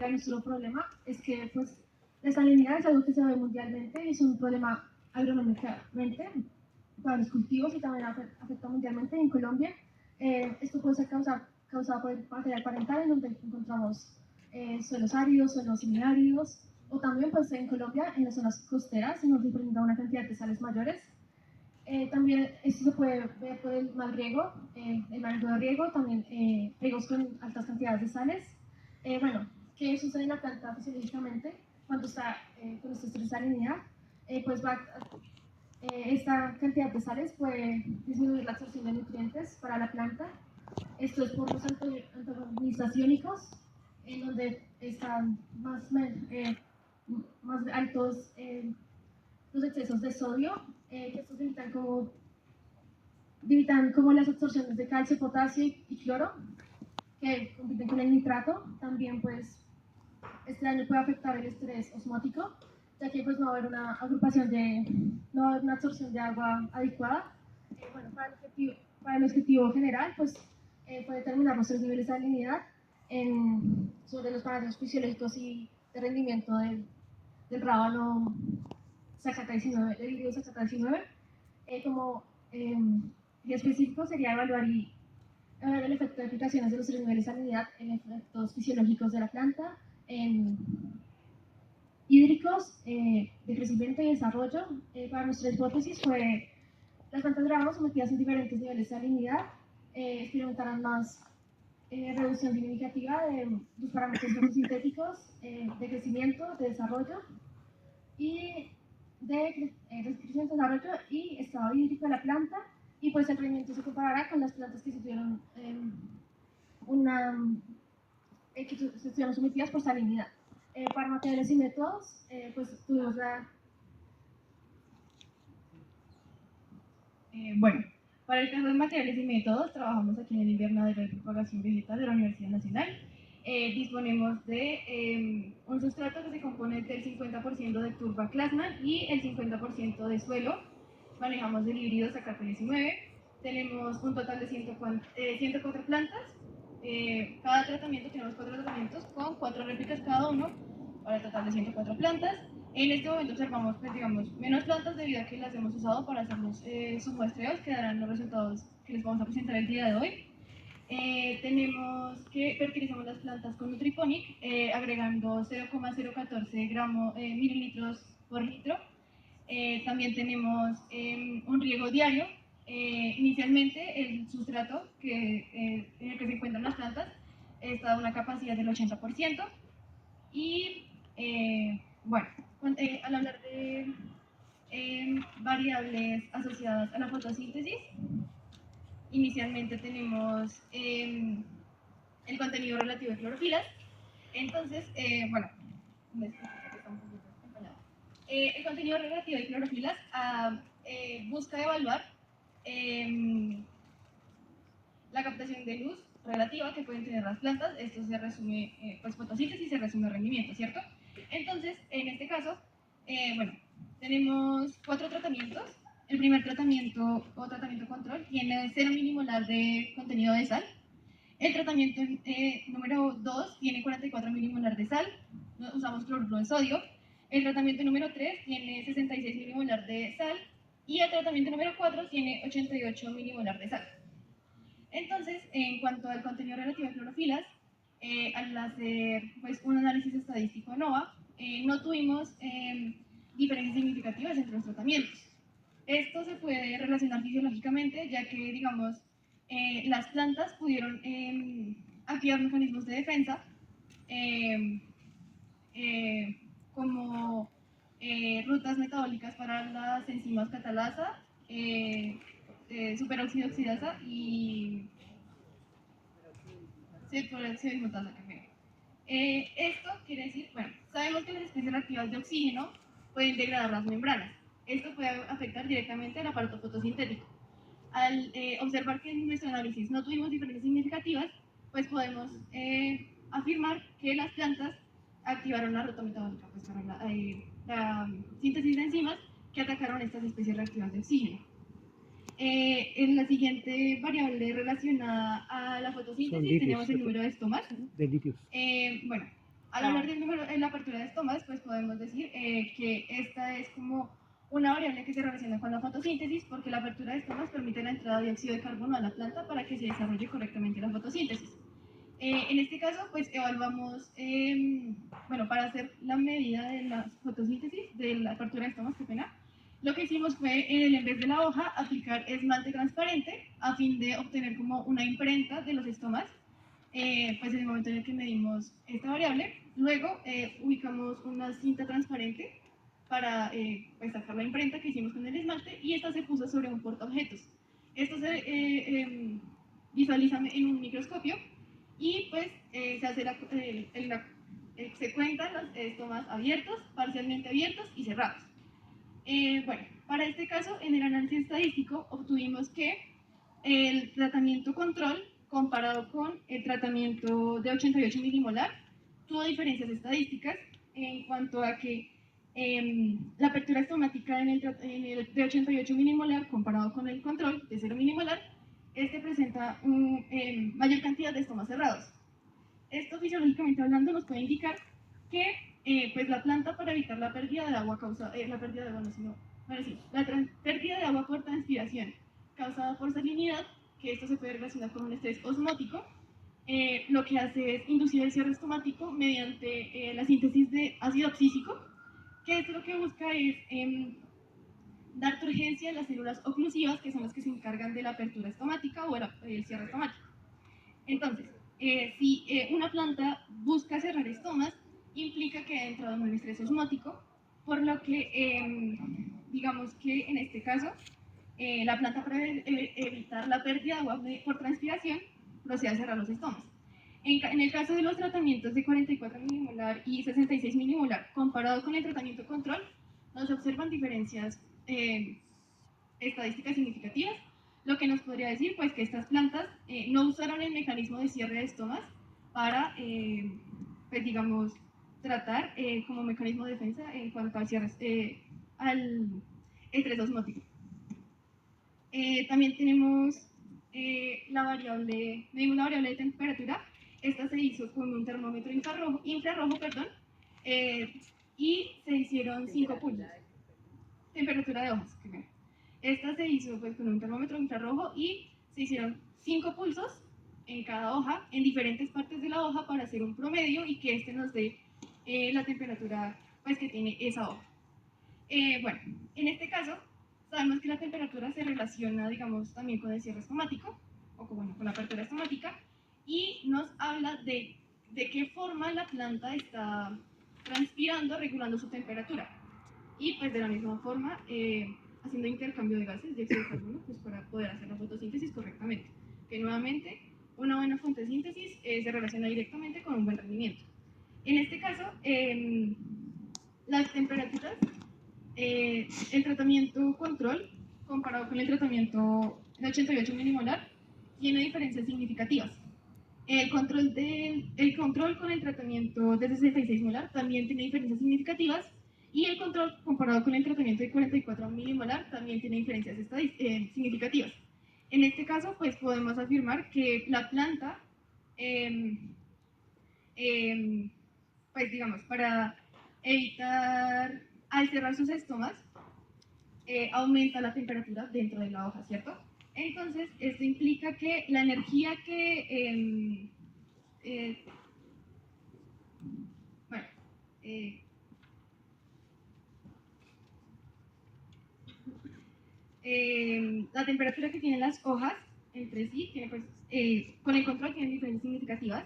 característica de nuestro problema es que pues, la salinidad es algo que se ve mundialmente y es un problema agronómicamente para los cultivos y también afecta mundialmente. En Colombia, esto puede ser causado por el material parental, en donde encontramos suelos áridos, suelos semiáridos, o también pues, en Colombia, en las zonas costeras, se nos presenta una cantidad de sales mayores. También esto se puede ver por el mal riego, el mal de riego, también riegos con altas cantidades de sales. Bueno, ¿qué sucede en la planta fisiológicamente cuando está con este estrés de salinidad? Pues esta cantidad de sales puede disminuir la absorción de nutrientes para la planta. Esto es por los antagonistas iónicos, en donde están más altos los excesos de sodio, que estos limitan como las absorciones de calcio, potasio y cloro, que compiten con el nitrato. También pues este daño puede afectar el estrés osmótico, ya que pues no va a haber una no va a haber una absorción de agua adecuada. Bueno, para el objetivo general, pues puede determinar nuestros niveles de salinidad sobre los parámetros fisiológicos y de rendimiento del rábano Zacata 19, del híbrido Zacata 19. Como específico sería evaluar el efecto de aplicaciones de los tres niveles de salinidad en efectos fisiológicos de la planta, en hídricos, de crecimiento y desarrollo. Para nuestra hipótesis fue las plantas de rábano sometidas en diferentes niveles de salinidad experimentaran más reducción significativa de los parámetros fotosintéticos, de crecimiento, de desarrollo y de crecimiento, desarrollo y estado hídrico de la planta, y pues el rendimiento se comparará con las plantas que estuvieron sometidas por salinidad. Para materiales y métodos, pues tuvimos bueno, para el caso de materiales y métodos, trabajamos aquí en el invernadero de propagación vegetal de la Universidad Nacional. Disponemos de un sustrato que se compone del 50% de turba plasma y el 50% de suelo. Manejamos el híbrido Zacata 19. Tenemos un total de 104 plantas. Cada tratamiento, tenemos 4 tratamientos con 4 réplicas cada uno, para el total de 104 plantas. En este momento observamos, pues, digamos, menos plantas debido a que las hemos usado para hacer los submuestreos, que darán los resultados que les vamos a presentar el día de hoy. Tenemos que fertilizamos las plantas con Nutriponic, agregando 0,014 mililitros por litro. También tenemos un riego diario. Inicialmente el sustrato en el que se encuentran las plantas está a una capacidad del 80%. Y bueno, al hablar de variables asociadas a la fotosíntesis, inicialmente tenemos el contenido relativo de clorofilas. Entonces, bueno, el contenido relativo de clorofilas busca evaluar la captación de luz relativa que pueden tener las plantas. Esto se resume, pues fotosíntesis se resume rendimiento, ¿cierto? Entonces, en este caso, bueno, tenemos 4 tratamientos. El primer tratamiento o tratamiento control tiene 0 milimolar de contenido de sal. El tratamiento número 2 tiene 44 milimolar de sal. Usamos cloruro de sodio. El tratamiento número 3 tiene 66 milimolar de sal. Y el tratamiento número 4 tiene 88 milimolar de sal. Entonces, en cuanto al contenido relativo de clorofilas, al hacer pues, un análisis estadístico NOVA, no tuvimos diferencias significativas entre los tratamientos. Esto se puede relacionar fisiológicamente, ya que, digamos, las plantas pudieron activar mecanismos de defensa, como rutas metabólicas para las enzimas catalasa, superoxidasa y superoxidasa dismutasa. Esto quiere decir, bueno, sabemos que las especies reactivas de oxígeno pueden degradar las membranas. Esto puede afectar directamente al aparato fotosintético. Al observar que en nuestro análisis no tuvimos diferencias significativas, pues podemos afirmar que las plantas activaron la ruta metabólica, pues para la síntesis de enzimas que atacaron estas especies reactivas de oxígeno. En la siguiente variable relacionada a la fotosíntesis tenemos el número de estomas. De litios. Bueno, Al hablar del número en la apertura de estomas, pues podemos decir que esta es como una variable que se relaciona con la fotosíntesis, porque la apertura de estomas permite la entrada de dióxido de carbono a la planta para que se desarrolle correctamente la fotosíntesis. En este caso, pues evaluamos, bueno, para hacer la medida de la fotosíntesis, de la apertura de estomas, qué pena, lo que hicimos fue, en vez de la hoja, aplicar esmalte transparente a fin de obtener como una imprenta de los estomas, pues en el momento en el que medimos esta variable. Luego ubicamos una cinta transparente para pues, sacar la imprenta que hicimos con el esmalte, y esta se puso sobre un portaobjetos. Esto se visualiza en un microscopio, y pues se hace se cuentan los estomas abiertos, parcialmente abiertos y cerrados. Bueno, para este caso, en el análisis estadístico obtuvimos que el tratamiento control comparado con el tratamiento de 88 milimolar tuvo diferencias estadísticas en cuanto a que la apertura estomática en el de 88 milimolar comparado con el control de 0 milimolar, este presenta una mayor cantidad de estomas cerrados. Esto fisiológicamente hablando nos puede indicar que pues la planta, para evitar la pérdida de agua la pérdida de agua no, sino, bueno, sí, la pérdida de agua por transpiración causada por salinidad, que esto se puede relacionar con un estrés osmótico, lo que hace es inducir el cierre estomático mediante la síntesis de ácido abscísico, que esto lo que busca es dar turgencia a las células oclusivas, que son las que se encargan de la apertura estomática o el cierre estomático. Entonces, si una planta busca cerrar estomas, implica que ha entrado en un estrés osmótico, por lo que digamos que en este caso la planta, para evitar la pérdida de agua por transpiración, procede a cerrar los estomas. En el caso de los tratamientos de 44 milimolar y 66 milimolar, comparado con el tratamiento control, no se observan diferencias estadísticas significativas, lo que nos podría decir pues que estas plantas no usaron el mecanismo de cierre de estomas para, pues digamos, tratar como mecanismo de defensa en cuanto al cierre, al estrés osmótico. También tenemos medimos la variable de temperatura. Esta se hizo con un termómetro infrarrojo, perdón, y se hicieron 5 pulsos. Temperatura de hojas, primero. Esta se hizo pues con un termómetro infrarrojo y se hicieron 5 pulsos en cada hoja, en diferentes partes de la hoja, para hacer un promedio y que este nos dé la temperatura pues que tiene esa hoja. Bueno, en este caso sabemos que la temperatura se relaciona, digamos, también con el cierre estomático, o con la apertura estomática, y nos habla de qué forma la planta está transpirando, regulando su temperatura. Y pues de la misma forma, haciendo intercambio de gases, dióxido de carbono, pues para poder hacer la fotosíntesis correctamente. Que nuevamente, una buena fotosíntesis se relaciona directamente con un buen rendimiento. En este caso, las temperaturas, el tratamiento control comparado con el tratamiento de 88 milimolar tiene diferencias significativas. El control con el tratamiento de 66 molar también tiene diferencias significativas, y el control comparado con el tratamiento de 44 milimolar también tiene diferencias significativas. En este caso, pues podemos afirmar que la planta, pues digamos, para evitar, al cerrar sus estomas, aumenta la temperatura dentro de la hoja, ¿cierto? Entonces, esto implica que la energía que, bueno, la temperatura que tienen las hojas entre sí, tiene, pues, con el control tienen diferencias significativas,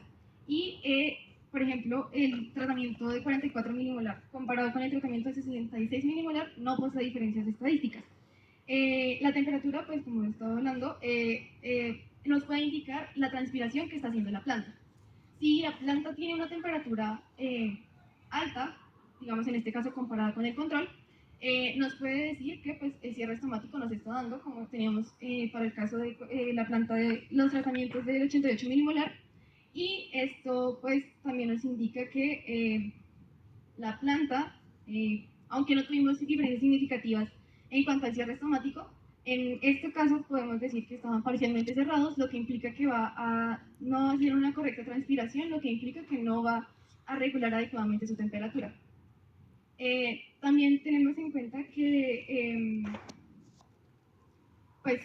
y por ejemplo, el tratamiento de 44 milimolar comparado con el tratamiento de 66 milimolar no posee diferencias estadísticas. La temperatura, pues como he estado hablando, nos puede indicar la transpiración que está haciendo la planta. Si la planta tiene una temperatura alta, digamos en este caso comparada con el control, nos puede decir que pues, el cierre estomático nos está dando, como teníamos para el caso de la planta de los tratamientos del 88 milimolar, y esto pues también nos indica que la planta, aunque no tuvimos diferencias significativas en cuanto al cierre estomático, en este caso podemos decir que estaban parcialmente cerrados, lo que implica que va a no hacer una correcta transpiración, lo que implica que no va a regular adecuadamente su temperatura. También tenemos en cuenta que pues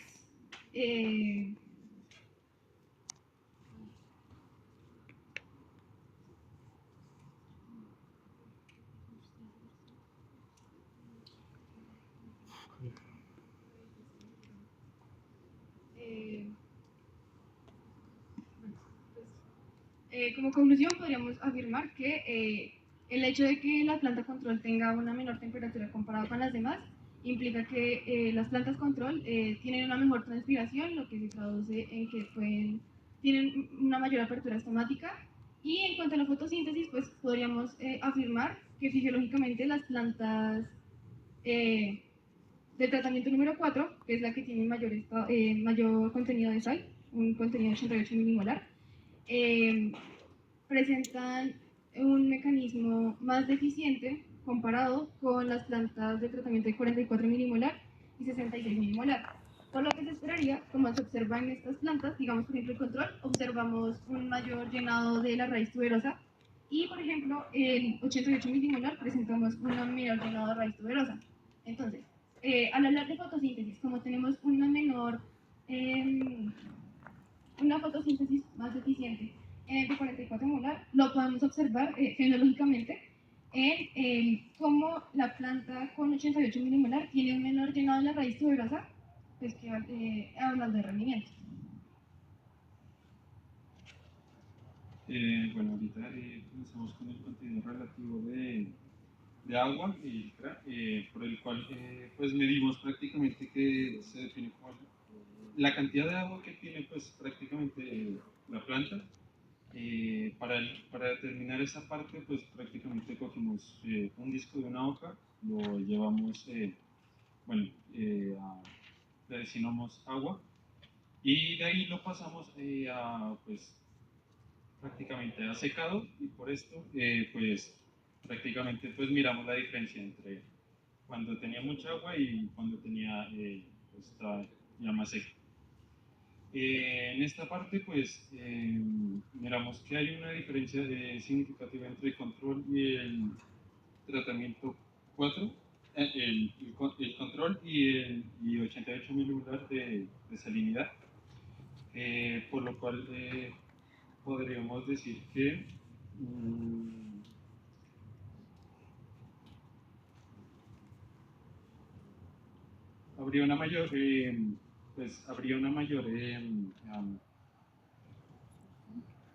como conclusión podríamos afirmar que el hecho de que la planta control tenga una menor temperatura comparada con las demás implica que las plantas control tienen una mejor transpiración, lo que se traduce en que tienen una mayor apertura estomática. Y en cuanto a la fotosíntesis, pues podríamos afirmar que fisiológicamente las plantas del tratamiento número 4, que es la que tiene mayor contenido de sal, un contenido de 88 milimolar, presentan un mecanismo más deficiente comparado con las plantas de tratamiento de 44 milimolar y 66 milimolar. Por lo que se esperaría, como se observa en estas plantas, digamos por ejemplo el control, observamos un mayor llenado de la raíz tuberosa y por ejemplo el 88 milimolar presentamos un menor llenado de raíz tuberosa. Entonces, al hablar de fotosíntesis, como tenemos una fotosíntesis más eficiente en el de 44 molar, lo podemos observar fenológicamente en cómo la planta con 88 milimolar tiene un menor llenado de la raíz tuberosa, pues que hablando de rendimiento. Bueno, ahorita comenzamos con el contenido relativo de agua, por el cual pues medimos prácticamente que se define como la cantidad de agua que tiene pues prácticamente la planta. Para determinar esa parte pues prácticamente cogimos un disco de una hoja, lo llevamos, le designamos agua y de ahí lo pasamos pues prácticamente ha secado y por esto pues prácticamente pues miramos la diferencia entre cuando tenía mucha agua y cuando tenía estaba ya más seca. En esta parte pues miramos que hay una diferencia significativa entre el control y el tratamiento 4, el control y 88 milimolar de salinidad, por lo cual podríamos decir que habría una mayor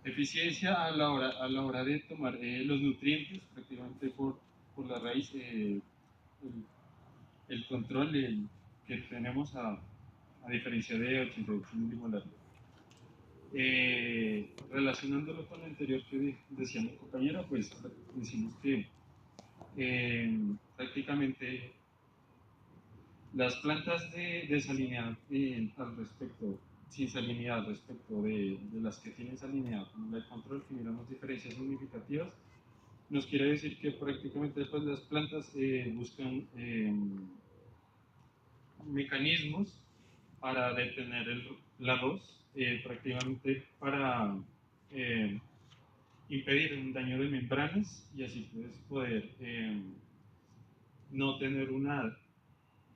eficiencia a la hora de tomar los nutrientes prácticamente por la raíz, el control que tenemos a diferencia de 88 milimolar. Relacionándolo con lo anterior que decía mi compañera, pues decimos que prácticamente las plantas de salinidad al respecto, sin salinidad respecto de las que tienen salinidad, como el control, que miramos diferencias significativas, nos quiere decir que prácticamente pues, las plantas buscan mecanismos para detener la arroz, prácticamente para impedir un daño de membranas y así pues, poder no tener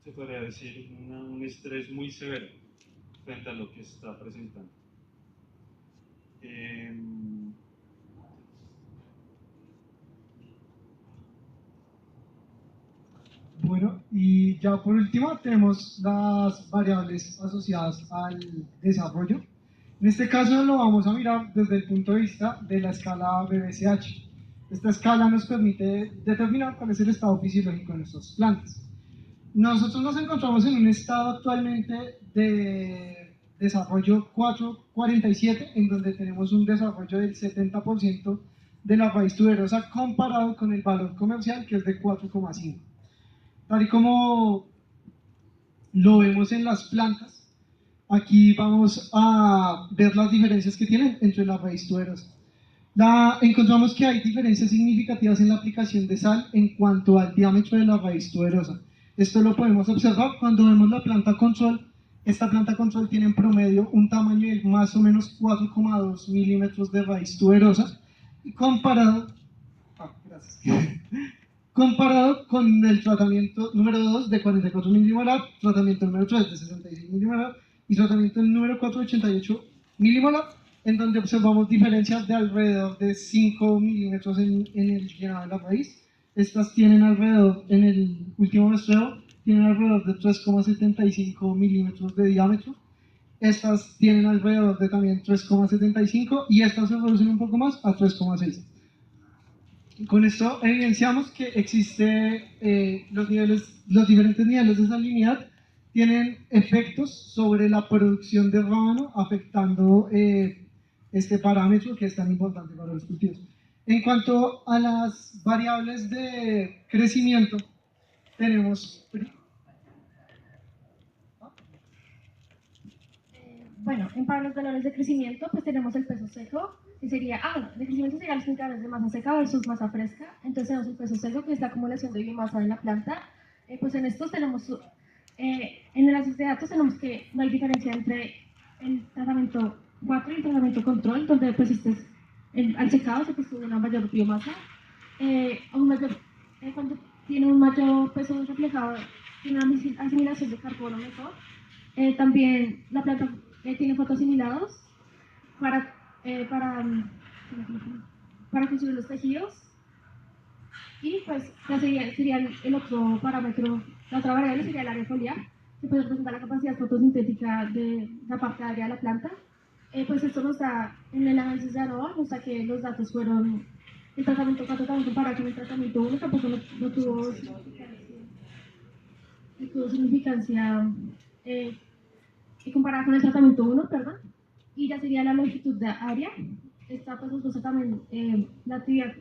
se podría decir, un estrés muy severo frente a lo que se está presentando. Bueno, y ya por último tenemos las variables asociadas al desarrollo. En este caso lo vamos a mirar desde el punto de vista de la escala BBCH. Esta escala nos permite determinar cuál es el estado fisiológico de nuestras plantas. Nosotros nos encontramos en un estado actualmente de desarrollo 4.47, en donde tenemos un desarrollo del 70% de la raíz tuberosa comparado con el valor comercial que es de 4.5. Tal y como lo vemos en las plantas, aquí vamos a ver las diferencias que tienen entre la raíz tuberosa. Encontramos que hay diferencias significativas en la aplicación de sal en cuanto al diámetro de la raíz tuberosa. Esto lo podemos observar cuando vemos la planta control. Esta planta control tiene en promedio un tamaño de más o menos 4,2 milímetros de raíz tuberosa, comparado gracias. Comparado con el tratamiento número 2 de 44 milimolar, tratamiento número 3 de 65 milimolar y tratamiento número 4 de 88 milimolar, en donde observamos diferencias de alrededor de 5 milímetros en el llenado de la raíz. Estas tienen alrededor, en el último muestreo, tienen alrededor de 3,75 milímetros de diámetro. Estas tienen alrededor de también 3,75 y estas se reducen un poco más a 3,6. Con esto evidenciamos que los diferentes niveles de salinidad tienen efectos sobre la producción de rábano, afectando este parámetro que es tan importante para los cultivos. En cuanto a las variables de crecimiento, tenemos... Bueno, para los valores de crecimiento, pues tenemos el peso seco, que sería, de crecimiento serían los indicadores de masa seca versus masa fresca. Entonces tenemos el peso seco, que es la acumulación de biomasa en la planta. Pues en estos tenemos, en el análisis de datos tenemos que no hay diferencia entre el tratamiento 4 y el tratamiento control, donde pues al secado se estudia una mayor biomasa, cuando tiene un mayor peso reflejado, tiene una asimilación de carbono mejor. También la planta tiene fotoasimilados para construir los tejidos. Y pues sería el otro parámetro, la otra variable sería el área foliar, que puede representar la capacidad fotosintética de la parte aérea de la planta. Pues esto nos da, en el análisis de ANOVA, nos da que los datos fueron, el tratamiento 4 también comparado con el tratamiento 1, tampoco no tuvo significancia comparada con el tratamiento 1, perdón. Y ya sería la longitud de área. Esta pues nos muestra también la actividad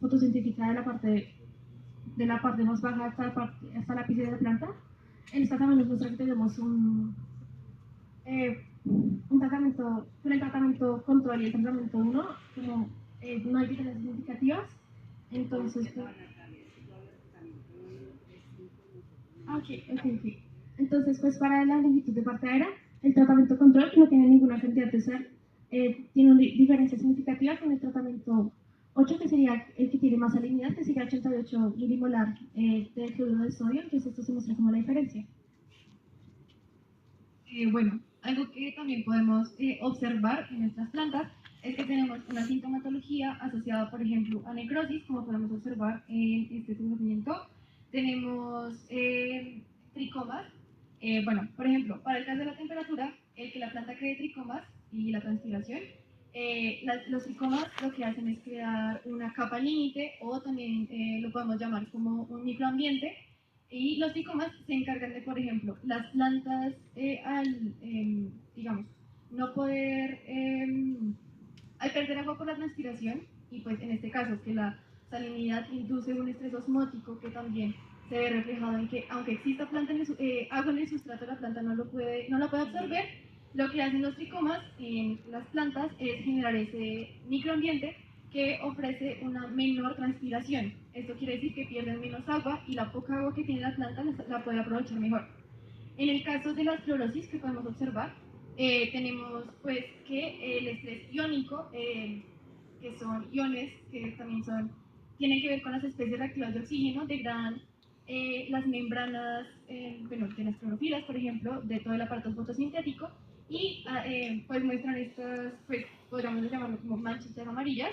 fotosintética de la parte más baja hasta la ápice de la planta. En esta también nos muestra que tenemos un tratamiento, con el tratamiento control y el tratamiento 1, como no hay diferencias significativas. Entonces, ok. Entonces, pues para la longitud de parte aérea, el tratamiento control, que no tiene ninguna cantidad de sal, tiene una diferencia significativa con el tratamiento 8, que sería el que tiene más salinidad, que sería 88 milimolar de cloruro de sodio. Entonces esto se muestra como la diferencia. Bueno, algo que también podemos observar en nuestras plantas es que tenemos una sintomatología asociada, por ejemplo, a necrosis, como podemos observar en este tratamiento. Tenemos tricomas. Bueno, por ejemplo, para el caso de la temperatura, el que la planta cree tricomas y la transpiración, los tricomas lo que hacen es crear una capa límite, o también lo podemos llamar como un microambiente, y los tricomas se encargan de, por ejemplo, las plantas digamos, no poder, al perder agua por la transpiración, y pues en este caso que la salinidad induce un estrés osmótico que también se ve reflejado en que, aunque exista agua en el sustrato, la planta no lo puede absorber. Lo que hacen los tricomas en las plantas es generar ese microambiente que ofrece una menor transpiración. Esto quiere decir que pierden menos agua y la poca agua que tiene la planta la puede aprovechar mejor. En el caso de la esclerosis que podemos observar, tenemos pues que el estrés iónico, que son iones que también tienen que ver con las especies reactivas de oxígeno, degradan las membranas de las clorofilas, por ejemplo, de todo el aparato fotosintético, y pues muestran estas, pues podríamos llamarlo como manchitas amarillas,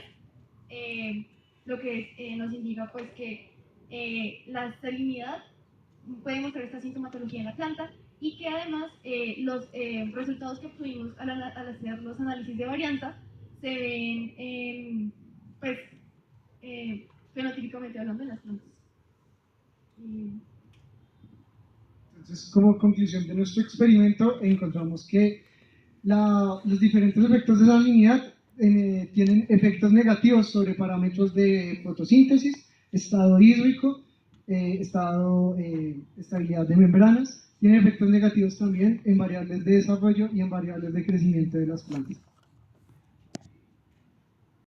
lo que nos indica pues que la salinidad puede mostrar esta sintomatología en la planta, y que además los resultados que obtuvimos al hacer los análisis de varianza se ven pues fenotípicamente hablando en las plantas. Entonces, como conclusión de nuestro experimento, encontramos que los diferentes efectos de salinidad tienen efectos negativos sobre parámetros de fotosíntesis, estado hídrico, estabilidad de membranas. Tienen efectos negativos también en variables de desarrollo y en variables de crecimiento de las plantas.